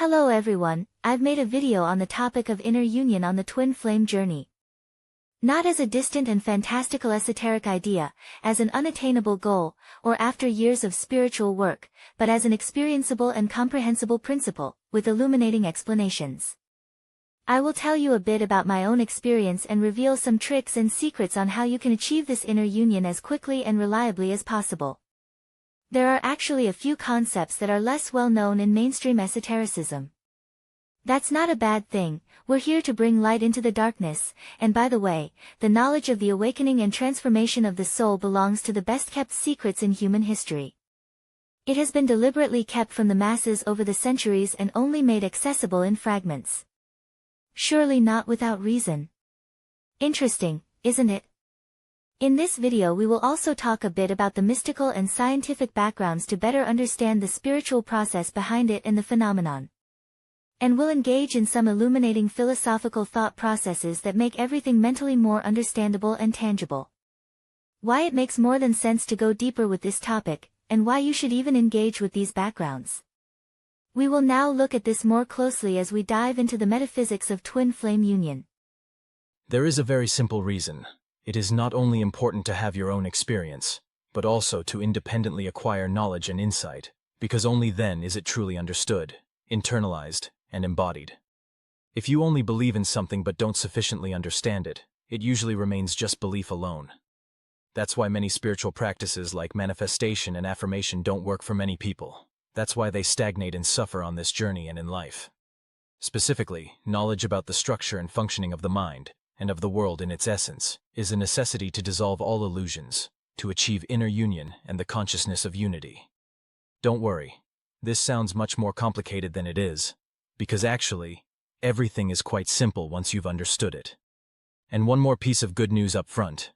Hello everyone, I've made a video on the topic of inner union on the twin flame journey. Not as a distant and fantastical esoteric idea, as an unattainable goal, or after years of spiritual work, but as an experienceable and comprehensible principle, with illuminating explanations. I will tell you a bit about my own experience and reveal some tricks and secrets on how you can achieve this inner union as quickly and reliably as possible. There are actually a few concepts that are less well known in mainstream esotericism. That's not a bad thing, we're here to bring light into the darkness, and by the way, the knowledge of the awakening and transformation of the soul belongs to the best-kept secrets in human history. It has been deliberately kept from the masses over the centuries and only made accessible in fragments. Surely not without reason. Interesting, isn't it? In this video we will also talk a bit about the mystical and scientific backgrounds to better understand the spiritual process behind it and the phenomenon. And we'll engage in some illuminating philosophical thought processes that make everything mentally more understandable and tangible. Why it makes more than sense to go deeper with this topic, and why you should even engage with these backgrounds. We will now look at this more closely as we dive into the metaphysics of twin flame union. There is a very simple reason. It is not only important to have your own experience, but also to independently acquire knowledge and insight, because only then is it truly understood, internalized, and embodied. If you only believe in something but don't sufficiently understand it, it usually remains just belief alone. That's why many spiritual practices like manifestation and affirmation don't work for many people. That's why they stagnate and suffer on this journey and in life. Specifically, knowledge about the structure and functioning of the mind, and of the world in its essence, is a necessity to dissolve all illusions, to achieve inner union and the consciousness of unity. Don't worry, this sounds much more complicated than it is, because actually, everything is quite simple once you've understood it. And one more piece of good news up front.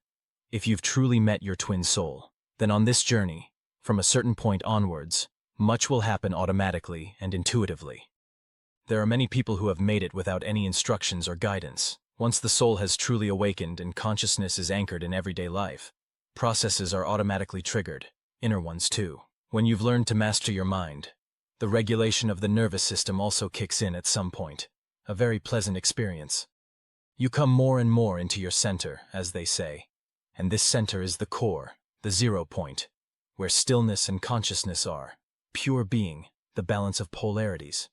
If you've truly met your twin soul, then on this journey, from a certain point onwards, much will happen automatically and intuitively. There are many people who have made it without any instructions or guidance. Once the soul has truly awakened and consciousness is anchored in everyday life, processes are automatically triggered, inner ones too. When you've learned to master your mind, the regulation of the nervous system also kicks in at some point, a very pleasant experience. You come more and more into your center, as they say, and this center is the core, the 0 point, where stillness and consciousness are, pure being, the balance of polarities.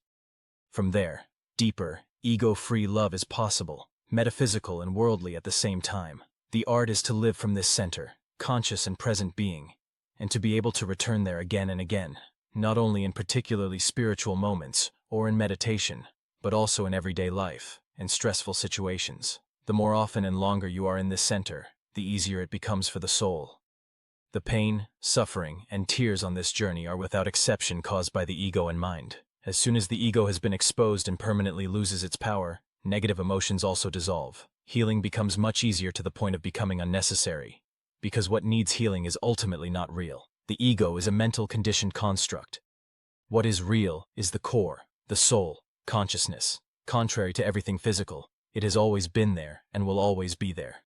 From there, deeper, ego-free love is possible. Metaphysical and worldly at the same time. The art is to live from this center, conscious and present being, and to be able to return there again and again, not only in particularly spiritual moments or in meditation, but also in everyday life and stressful situations. The more often and longer you are in this center, the easier it becomes for the soul. The pain, suffering, and tears on this journey are without exception caused by the ego and mind. As soon as the ego has been exposed and permanently loses its power, negative emotions also dissolve. Healing becomes much easier to the point of becoming unnecessary, because what needs healing is ultimately not real. The ego is a mental conditioned construct. What is real is the core, the soul, consciousness. Contrary to everything physical, it has always been there and will always be there.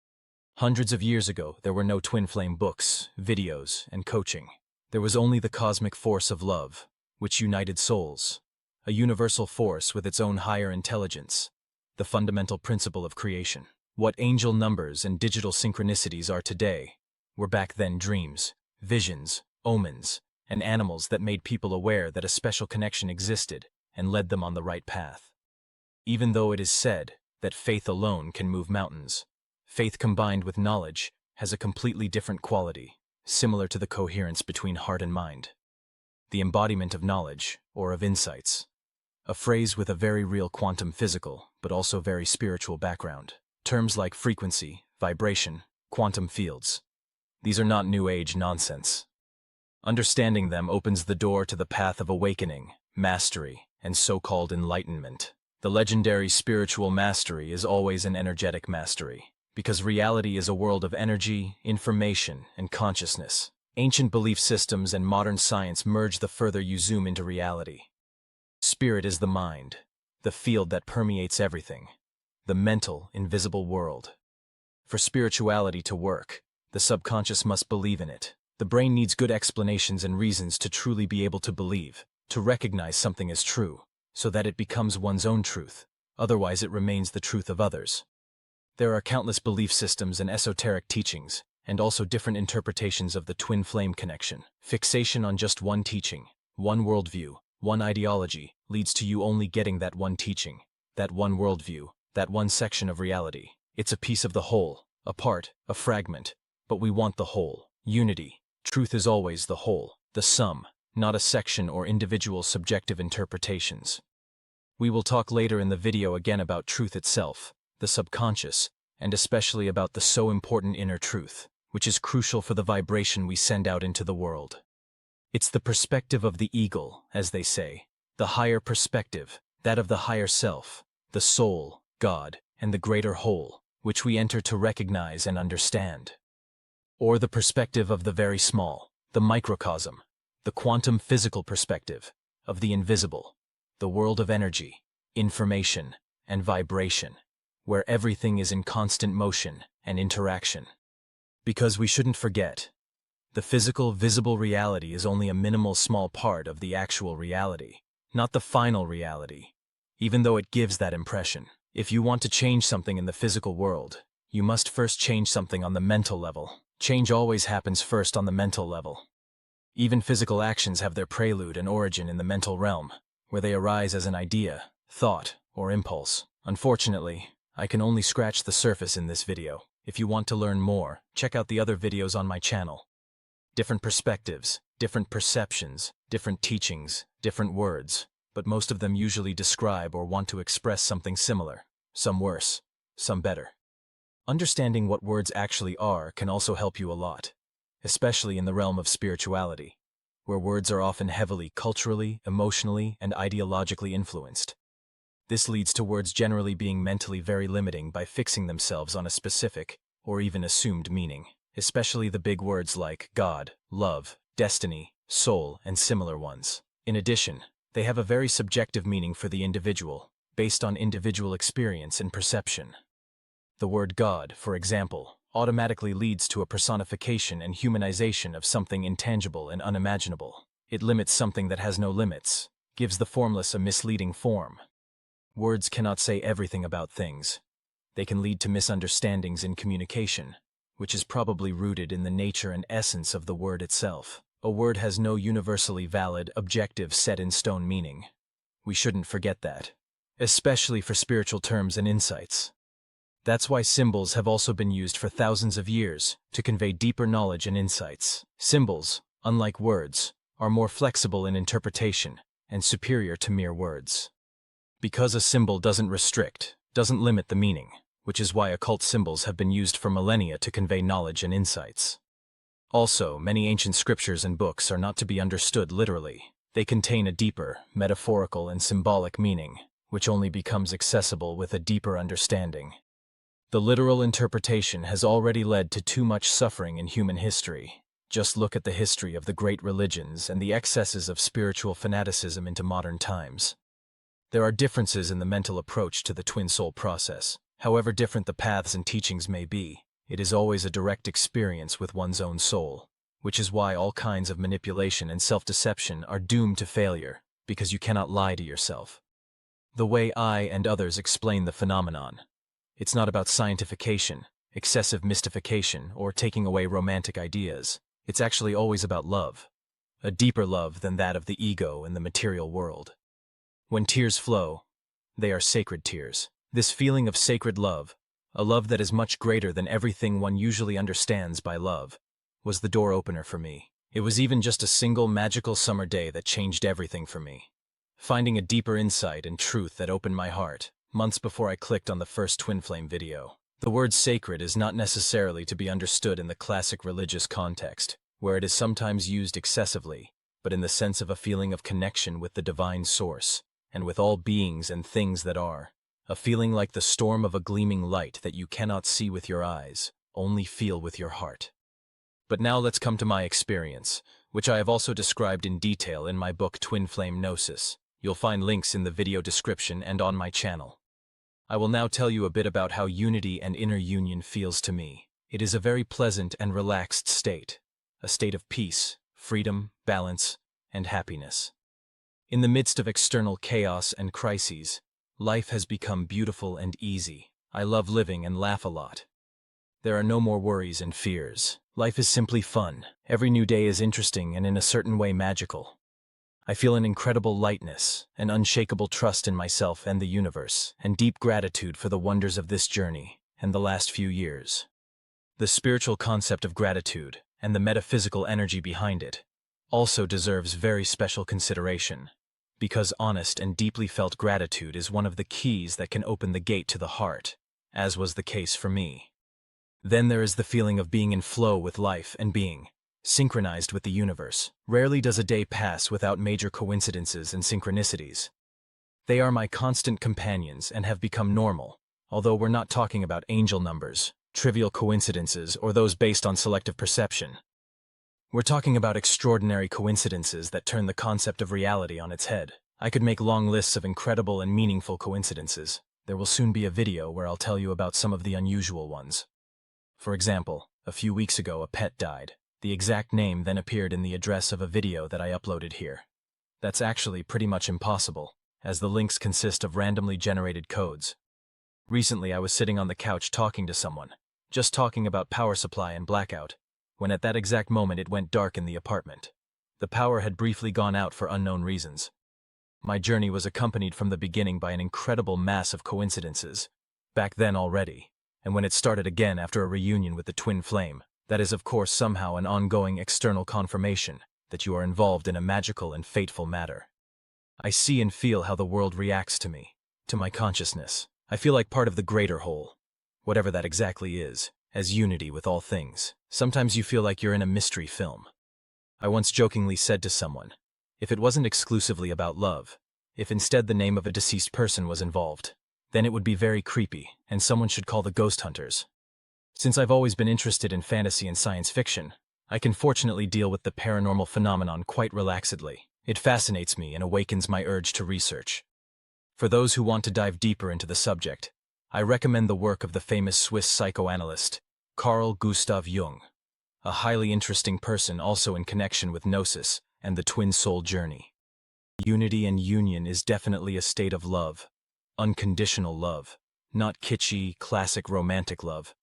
Hundreds of years ago, there were no twin flame books, videos, and coaching. There was only the cosmic force of love, which united souls, a universal force with its own higher intelligence. The fundamental principle of creation. What angel numbers and digital synchronicities are today were back then dreams, visions, omens, and animals that made people aware that a special connection existed and led them on the right path. Even though it is said that faith alone can move mountains, faith combined with knowledge has a completely different quality, similar to the coherence between heart and mind. The embodiment of knowledge, or of insights. A phrase with a very real quantum physical, but also very spiritual background. Terms like frequency, vibration, quantum fields. These are not New Age nonsense. Understanding them opens the door to the path of awakening, mastery, and so-called enlightenment. The legendary spiritual mastery is always an energetic mastery, because reality is a world of energy, information, and consciousness. Ancient belief systems and modern science merge the further you zoom into reality. Spirit is the mind, the field that permeates everything, the mental, invisible world. For spirituality to work, the subconscious must believe in it. The brain needs good explanations and reasons to truly be able to believe, to recognize something as true. so that it becomes one's own truth. Otherwise it remains the truth of others. There are countless belief systems and esoteric teachings, and also different interpretations of the twin flame connection. Fixation on just one teaching, one worldview, one ideology, leads to you only getting that one teaching, that one worldview, that one section of reality. It's a piece of the whole, a part, a fragment, but we want the whole. Unity. Truth is always the whole, the sum, not a section or individual subjective interpretations. We will talk later in the video again about truth itself, the subconscious, and especially about the so important inner truth, which is crucial for the vibration we send out into the world. It's the perspective of the eagle, as they say, the higher perspective, that of the higher self, the soul, God, and the greater whole, which we enter to recognize and understand. Or the perspective of the very small, the microcosm, the quantum physical perspective, of the invisible, the world of energy, information, and vibration, where everything is in constant motion and interaction. Because we shouldn't forget, the physical, visible reality is only a minimal small part of the actual reality, not the final reality, even though it gives that impression. If you want to change something in the physical world, you must first change something on the mental level. Change always happens first on the mental level. Even physical actions have their prelude and origin in the mental realm, where they arise as an idea, thought, or impulse. Unfortunately, I can only scratch the surface in this video. If you want to learn more, check out the other videos on my channel. Different perspectives, different perceptions, different teachings, different words, but most of them usually describe or want to express something similar, some worse, some better. Understanding what words actually are can also help you a lot, especially in the realm of spirituality, where words are often heavily culturally, emotionally, and ideologically influenced. This leads to words generally being mentally very limiting by fixing themselves on a specific, or even assumed meaning, especially the big words like God, love, destiny, soul, and similar ones. In addition, they have a very subjective meaning for the individual, based on individual experience and perception. The word God, for example, automatically leads to a personification and humanization of something intangible and unimaginable. It limits something that has no limits, gives the formless a misleading form. Words cannot say everything about things. They can lead to misunderstandings in communication, which is probably rooted in the nature and essence of the word itself. A word has no universally valid, objective, set-in-stone meaning. We shouldn't forget that, especially for spiritual terms and insights. That's why symbols have also been used for thousands of years to convey deeper knowledge and insights. Symbols, unlike words, are more flexible in interpretation and superior to mere words. Because a symbol doesn't restrict, doesn't limit the meaning, which is why occult symbols have been used for millennia to convey knowledge and insights. Also, many ancient scriptures and books are not to be understood literally. They contain a deeper, metaphorical, and symbolic meaning, which only becomes accessible with a deeper understanding. The literal interpretation has already led to too much suffering in human history. Just look at the history of the great religions and the excesses of spiritual fanaticism into modern times. There are differences in the mental approach to the twin soul process. However different the paths and teachings may be, it is always a direct experience with one's own soul, which is why all kinds of manipulation and self-deception are doomed to failure, because you cannot lie to yourself. The way I and others explain the phenomenon, it's not about scientification, excessive mystification, or taking away romantic ideas. It's actually always about love, a deeper love than that of the ego and the material world. When tears flow, they are sacred tears. This feeling of sacred love, a love that is much greater than everything one usually understands by love, was the door opener for me. It was even just a single magical summer day that changed everything for me. Finding a deeper insight and truth that opened my heart, months before I clicked on the first twin flame video. The word sacred is not necessarily to be understood in the classic religious context, where it is sometimes used excessively, but in the sense of a feeling of connection with the divine source, and with all beings and things that are. A feeling like the storm of a gleaming light that you cannot see with your eyes, only feel with your heart. But now let's come to my experience, which I have also described in detail in my book Twin Flame Gnosis. You'll find links in the video description and on my channel. I will now tell you a bit about how unity and inner union feels to me. It is a very pleasant and relaxed state, a state of peace, freedom, balance, and happiness. In the midst of external chaos and crises, life has become beautiful and easy. I love living and laugh a lot. There are no more worries and fears. Life is simply fun. Every new day is interesting and in a certain way magical. I feel an incredible lightness, an unshakable trust in myself and the universe, and deep gratitude for the wonders of this journey and the last few years. The spiritual concept of gratitude and the metaphysical energy behind it also deserves very special consideration, because honest and deeply felt gratitude is one of the keys that can open the gate to the heart, as was the case for me. Then there is the feeling of being in flow with life and being synchronized with the universe. Rarely does a day pass without major coincidences and synchronicities. They are my constant companions and have become normal, although we're not talking about angel numbers, trivial coincidences, or those based on selective perception. We're talking about extraordinary coincidences that turn the concept of reality on its head. I could make long lists of incredible and meaningful coincidences. There will soon be a video where I'll tell you about some of the unusual ones. For example, a few weeks ago a pet died. The exact name then appeared in the address of a video that I uploaded here. That's actually pretty much impossible, as the links consist of randomly generated codes. Recently I was sitting on the couch talking to someone, just talking about power supply and blackout, when at that exact moment it went dark in the apartment. The power had briefly gone out for unknown reasons. My journey was accompanied from the beginning by an incredible mass of coincidences, back then already, and when it started again after a reunion with the twin flame, that is of course somehow an ongoing external confirmation that you are involved in a magical and fateful matter. I see and feel how the world reacts to me, to my consciousness. I feel like part of the greater whole, whatever that exactly is, as unity with all things. Sometimes you feel like you're in a mystery film. I once jokingly said to someone, if it wasn't exclusively about love, if instead the name of a deceased person was involved, then it would be very creepy, and someone should call the ghost hunters. Since I've always been interested in fantasy and science fiction, I can fortunately deal with the paranormal phenomenon quite relaxedly. It fascinates me and awakens my urge to research. For those who want to dive deeper into the subject, I recommend the work of the famous Swiss psychoanalyst, Carl Gustav Jung, a highly interesting person also in connection with gnosis and the twin soul journey. Unity and union is definitely a state of love, unconditional love, not kitschy, classic romantic love,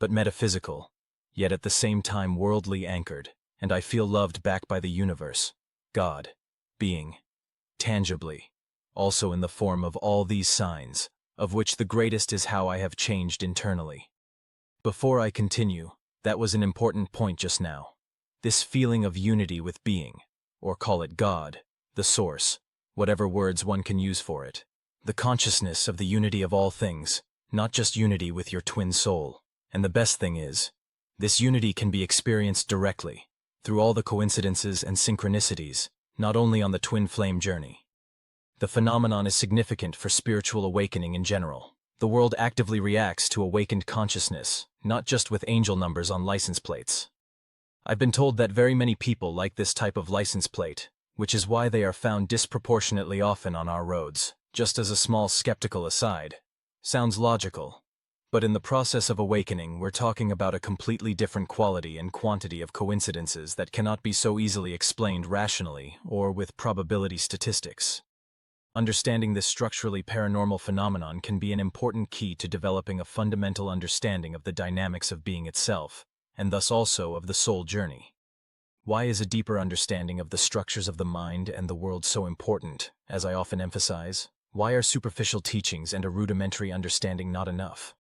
but metaphysical, yet at the same time worldly anchored, and I feel loved back by the universe, God, being, tangibly, also in the form of all these signs, of which the greatest is how I have changed internally. Before I continue, that was an important point just now. This feeling of unity with being, or call it God, the source, whatever words one can use for it. The consciousness of the unity of all things, not just unity with your twin soul. And the best thing is, this unity can be experienced directly, through all the coincidences and synchronicities, not only on the twin flame journey. The phenomenon is significant for spiritual awakening in general. The world actively reacts to awakened consciousness, not just with angel numbers on license plates. I've been told that very many people like this type of license plate, which is why they are found disproportionately often on our roads. Just as a small skeptical aside, sounds logical. But in the process of awakening, we're talking about a completely different quality and quantity of coincidences that cannot be so easily explained rationally or with probability statistics. Understanding this structurally paranormal phenomenon can be an important key to developing a fundamental understanding of the dynamics of being itself, and thus also of the soul journey. Why is a deeper understanding of the structures of the mind and the world so important, as I often emphasize? Why are superficial teachings and a rudimentary understanding not enough?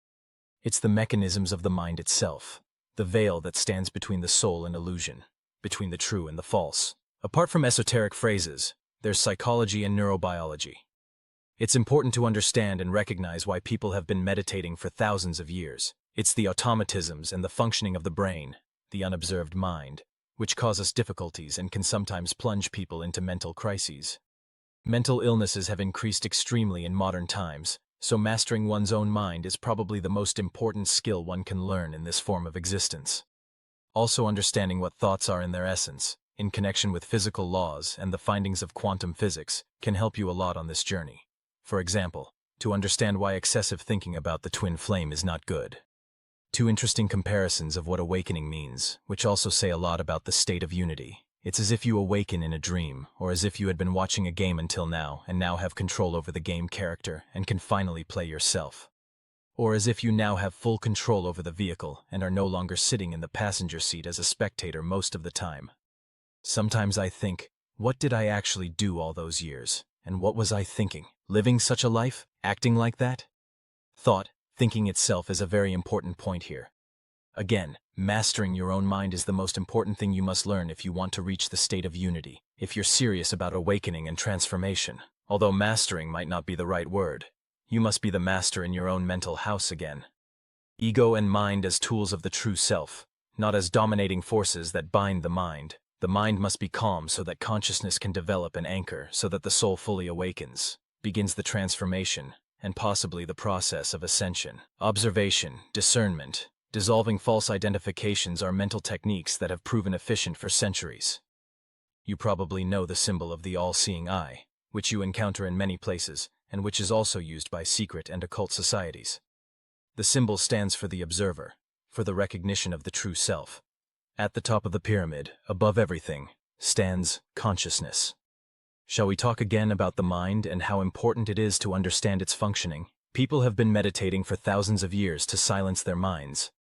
It's the mechanisms of the mind itself, the veil that stands between the soul and illusion, between the true and the false. Apart from esoteric phrases, there's psychology and neurobiology. It's important to understand and recognize why people have been meditating for thousands of years. It's the automatisms and the functioning of the brain, the unobserved mind, which cause us difficulties and can sometimes plunge people into mental crises. Mental illnesses have increased extremely in modern times, so mastering one's own mind is probably the most important skill one can learn in this form of existence. Also understanding what thoughts are in their essence, in connection with physical laws and the findings of quantum physics, can help you a lot on this journey. For example, to understand why excessive thinking about the twin flame is not good. Two interesting comparisons of what awakening means, which also say a lot about the state of unity. It's as if you awaken in a dream, or as if you had been watching a game until now and now have control over the game character and can finally play yourself. Or as if you now have full control over the vehicle and are no longer sitting in the passenger seat as a spectator most of the time. Sometimes I think, what did I actually do all those years? And what was I thinking? Living such a life? Acting like that? Thinking itself is a very important point here. Again, mastering your own mind is the most important thing you must learn if you want to reach the state of unity, if you're serious about awakening and transformation. Although mastering might not be the right word, you must be the master in your own mental house again. Ego and mind as tools of the true self, not as dominating forces that bind the mind. The mind must be calm so that consciousness can develop and anchor so that the soul fully awakens, begins the transformation, and possibly the process of ascension. Observation, discernment, dissolving false identifications are mental techniques that have proven efficient for centuries. You probably know the symbol of the all-seeing eye, which you encounter in many places, and which is also used by secret and occult societies. The symbol stands for the observer, for the recognition of the true self. At the top of the pyramid, above everything, stands consciousness. Shall we talk again about the mind and how important it is to understand its functioning? People have been meditating for thousands of years to silence their minds.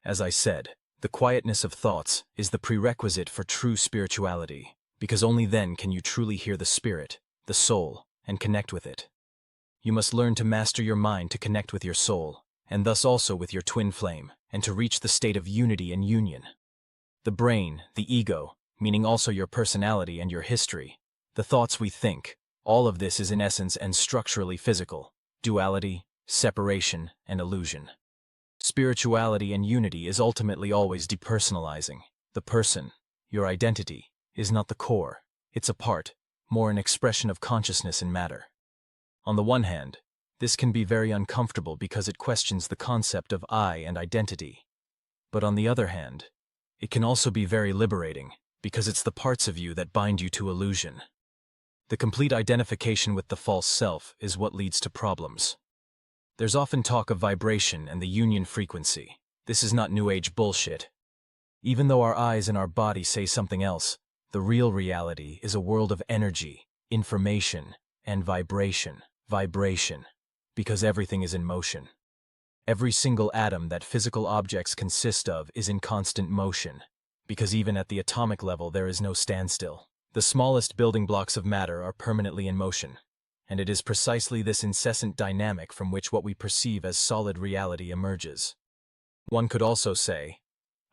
As I said, the quietness of thoughts is the prerequisite for true spirituality, because only then can you truly hear the spirit, the soul, and connect with it. You must learn to master your mind to connect with your soul, and thus also with your twin flame, and to reach the state of unity and union. The brain, the ego, meaning also your personality and your history, the thoughts we think, all of this is in essence and structurally physical, duality, separation, and illusion. Spirituality and unity is ultimately always depersonalizing. The person, your identity, is not the core, it's a part, more an expression of consciousness in matter. On the one hand, this can be very uncomfortable because it questions the concept of I and identity. But on the other hand, it can also be very liberating, because it's the parts of you that bind you to illusion. The complete identification with the false self is what leads to problems. There's often talk of vibration and the union frequency. This is not New Age bullshit. Even though our eyes and our body say something else, the real reality is a world of energy, information, and vibration. Vibration, because everything is in motion. Every single atom that physical objects consist of is in constant motion, because even at the atomic level there is no standstill. The smallest building blocks of matter are permanently in motion, and it is precisely this incessant dynamic from which what we perceive as solid reality emerges. One could also say,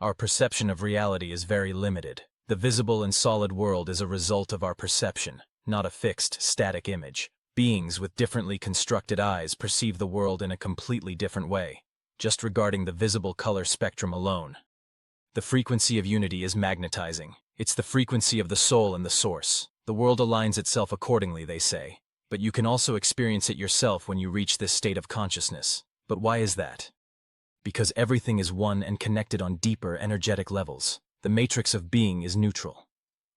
our perception of reality is very limited. The visible and solid world is a result of our perception, not a fixed, static image. Beings with differently constructed eyes perceive the world in a completely different way, just regarding the visible color spectrum alone. The frequency of unity is magnetizing. It's the frequency of the soul and the source. The world aligns itself accordingly, they say. But you can also experience it yourself when you reach this state of consciousness. But why is that? Because everything is one and connected on deeper energetic levels. The matrix of being is neutral,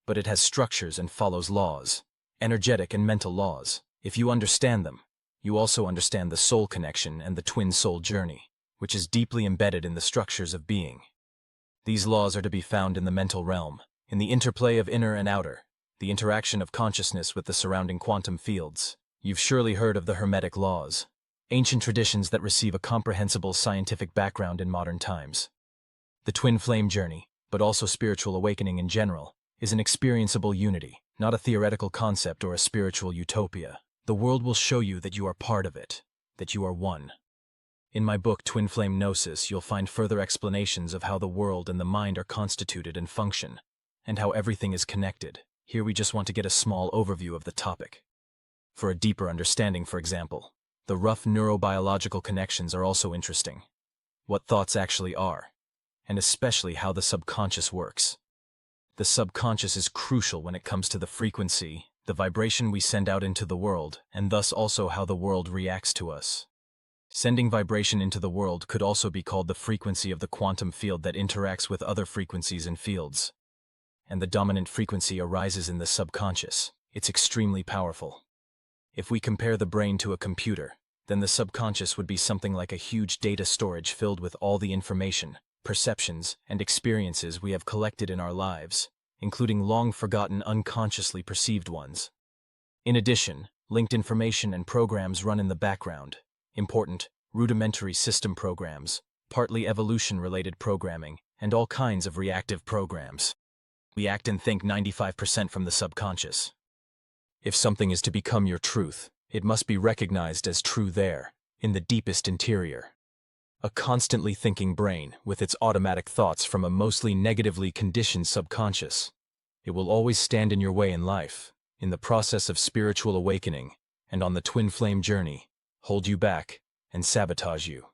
but it has structures and follows laws, energetic and mental laws. If you understand them, you also understand the soul connection and the twin soul journey, which is deeply embedded in the structures of being. These laws are to be found in the mental realm, in the interplay of inner and outer, the interaction of consciousness with the surrounding quantum fields. You've surely heard of the Hermetic laws, ancient traditions that receive a comprehensible scientific background in modern times. The twin flame journey, but also spiritual awakening in general, is an experienceable unity, not a theoretical concept or a spiritual utopia. The world will show you that you are part of it, that you are one. In my book, Twin Flame Gnosis, you'll find further explanations of how the world and the mind are constituted and function, and how everything is connected. Here we just want to get a small overview of the topic. For a deeper understanding, for example, the rough neurobiological connections are also interesting. What thoughts actually are, and especially how the subconscious works. The subconscious is crucial when it comes to the frequency, the vibration we send out into the world, and thus also how the world reacts to us. Sending vibration into the world could also be called the frequency of the quantum field that interacts with other frequencies and fields. And the dominant frequency arises in the subconscious. It's extremely powerful. If we compare the brain to a computer, then the subconscious would be something like a huge data storage filled with all the information, perceptions, and experiences we have collected in our lives. including long-forgotten unconsciously perceived ones. In addition, linked information and programs run in the background. Important, rudimentary system programs, partly evolution-related programming, and all kinds of reactive programs. We act and think 95% from the subconscious. If something is to become your truth, it must be recognized as true there, in the deepest interior. A constantly thinking brain, with its automatic thoughts from a mostly negatively conditioned subconscious. It will always stand in your way in life, in the process of spiritual awakening, and on the twin flame journey, hold you back, and sabotage you.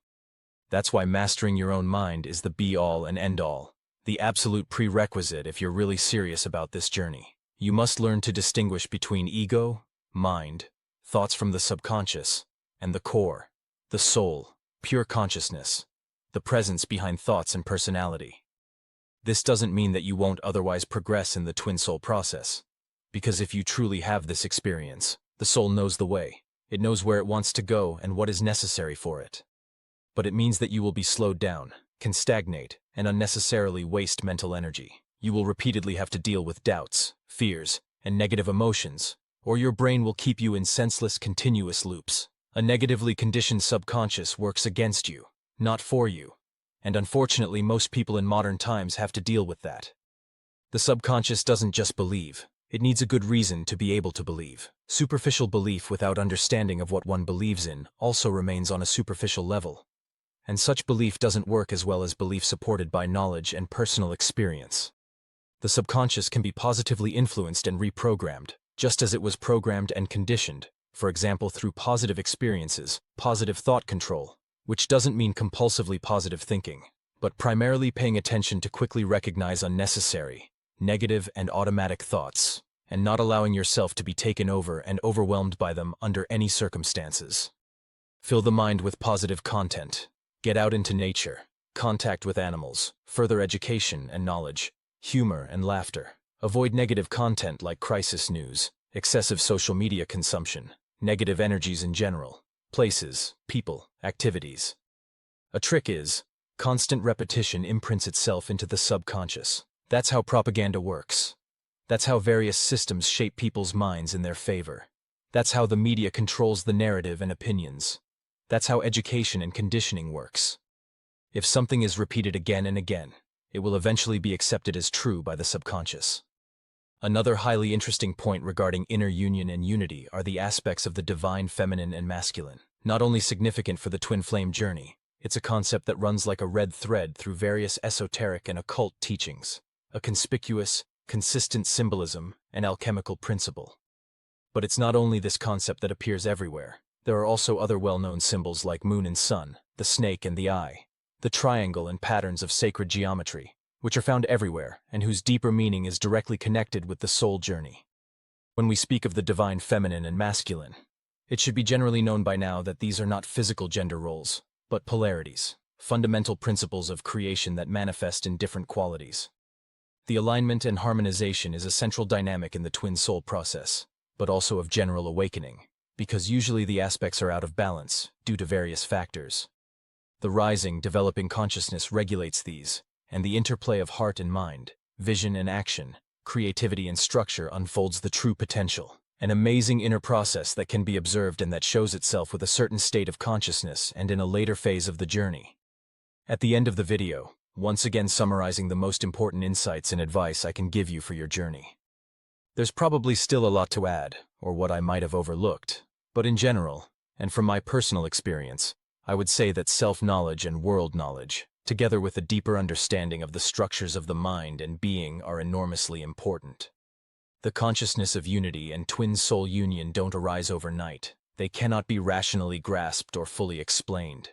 That's why mastering your own mind is the be-all and end-all, the absolute prerequisite if you're really serious about this journey. You must learn to distinguish between ego, mind, thoughts from the subconscious, and the core, the soul, pure consciousness, the presence behind thoughts and personality. This doesn't mean that you won't otherwise progress in the twin soul process, because if you truly have this experience, the soul knows the way, it knows where it wants to go and what is necessary for it. But it means that you will be slowed down, can stagnate, and unnecessarily waste mental energy. You will repeatedly have to deal with doubts, fears, and negative emotions, or your brain will keep you in senseless continuous loops. A negatively conditioned subconscious works against you, not for you, and unfortunately most people in modern times have to deal with that. The subconscious doesn't just believe, it needs a good reason to be able to believe. Superficial belief without understanding of what one believes in also remains on a superficial level, and such belief doesn't work as well as belief supported by knowledge and personal experience. The subconscious can be positively influenced and reprogrammed, just as it was programmed and conditioned, for example through positive experiences, positive thought control, which doesn't mean compulsively positive thinking, but primarily paying attention to quickly recognize unnecessary, negative and automatic thoughts, and not allowing yourself to be taken over and overwhelmed by them under any circumstances. Fill the mind with positive content. Get out into nature, contact with animals, further education and knowledge, humor and laughter. Avoid negative content like crisis news, excessive social media consumption, negative energies in general, places, people, activities. A trick is, constant repetition imprints itself into the subconscious. That's how propaganda works. That's how various systems shape people's minds in their favor. That's how the media controls the narrative and opinions. That's how education and conditioning works. If something is repeated again and again, it will eventually be accepted as true by the subconscious. Another highly interesting point regarding inner union and unity are the aspects of the divine feminine and masculine. Not only significant for the twin flame journey, it's a concept that runs like a red thread through various esoteric and occult teachings, a conspicuous, consistent symbolism and alchemical principle. But it's not only this concept that appears everywhere. There are also other well-known symbols like moon and sun, the snake and the eye, the triangle and patterns of sacred geometry, which are found everywhere and whose deeper meaning is directly connected with the soul journey. When we speak of the divine feminine and masculine, it should be generally known by now that these are not physical gender roles, but polarities, fundamental principles of creation that manifest in different qualities. The alignment and harmonization is a central dynamic in the twin soul process, but also of general awakening, because usually the aspects are out of balance due to various factors. The rising, developing consciousness regulates these, and the interplay of heart and mind, vision and action, creativity and structure unfolds the true potential, an amazing inner process that can be observed and that shows itself with a certain state of consciousness and in a later phase of the journey. At the end of the video, once again summarizing the most important insights and advice I can give you for your journey. There's probably still a lot to add, or what I might have overlooked, but in general, and from my personal experience, I would say that self-knowledge and world knowledge, together with a deeper understanding of the structures of the mind and being, are enormously important. The consciousness of unity and twin soul union don't arise overnight. They cannot be rationally grasped or fully explained.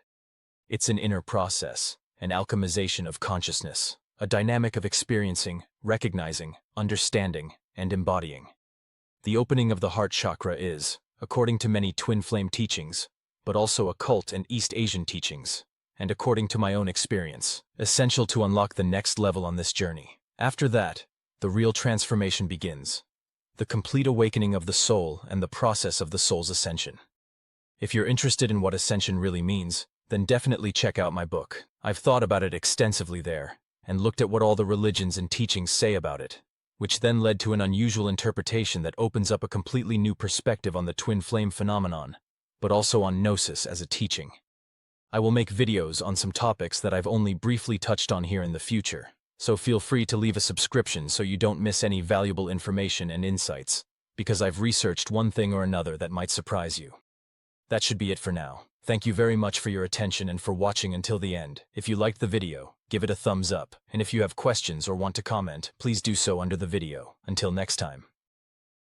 It's an inner process, an alchemization of consciousness, a dynamic of experiencing, recognizing, understanding, and embodying. The opening of the heart chakra is, according to many twin flame teachings, but also occult and East Asian teachings, and according to my own experience, essential to unlock the next level on this journey. After that, the real transformation begins, the complete awakening of the soul and the process of the soul's ascension. If you're interested in what ascension really means, then definitely check out my book. I've thought about it extensively there, and looked at what all the religions and teachings say about it. which then led to an unusual interpretation that opens up a completely new perspective on the twin flame phenomenon, but also on gnosis as a teaching. I will make videos on some topics that I've only briefly touched on here in the future, so feel free to leave a subscription so you don't miss any valuable information and insights, because I've researched one thing or another that might surprise you. That should be it for now. Thank you very much for your attention and for watching until the end. If you liked the video, give it a thumbs up, and if you have questions or want to comment, please do so under the video. Until next time.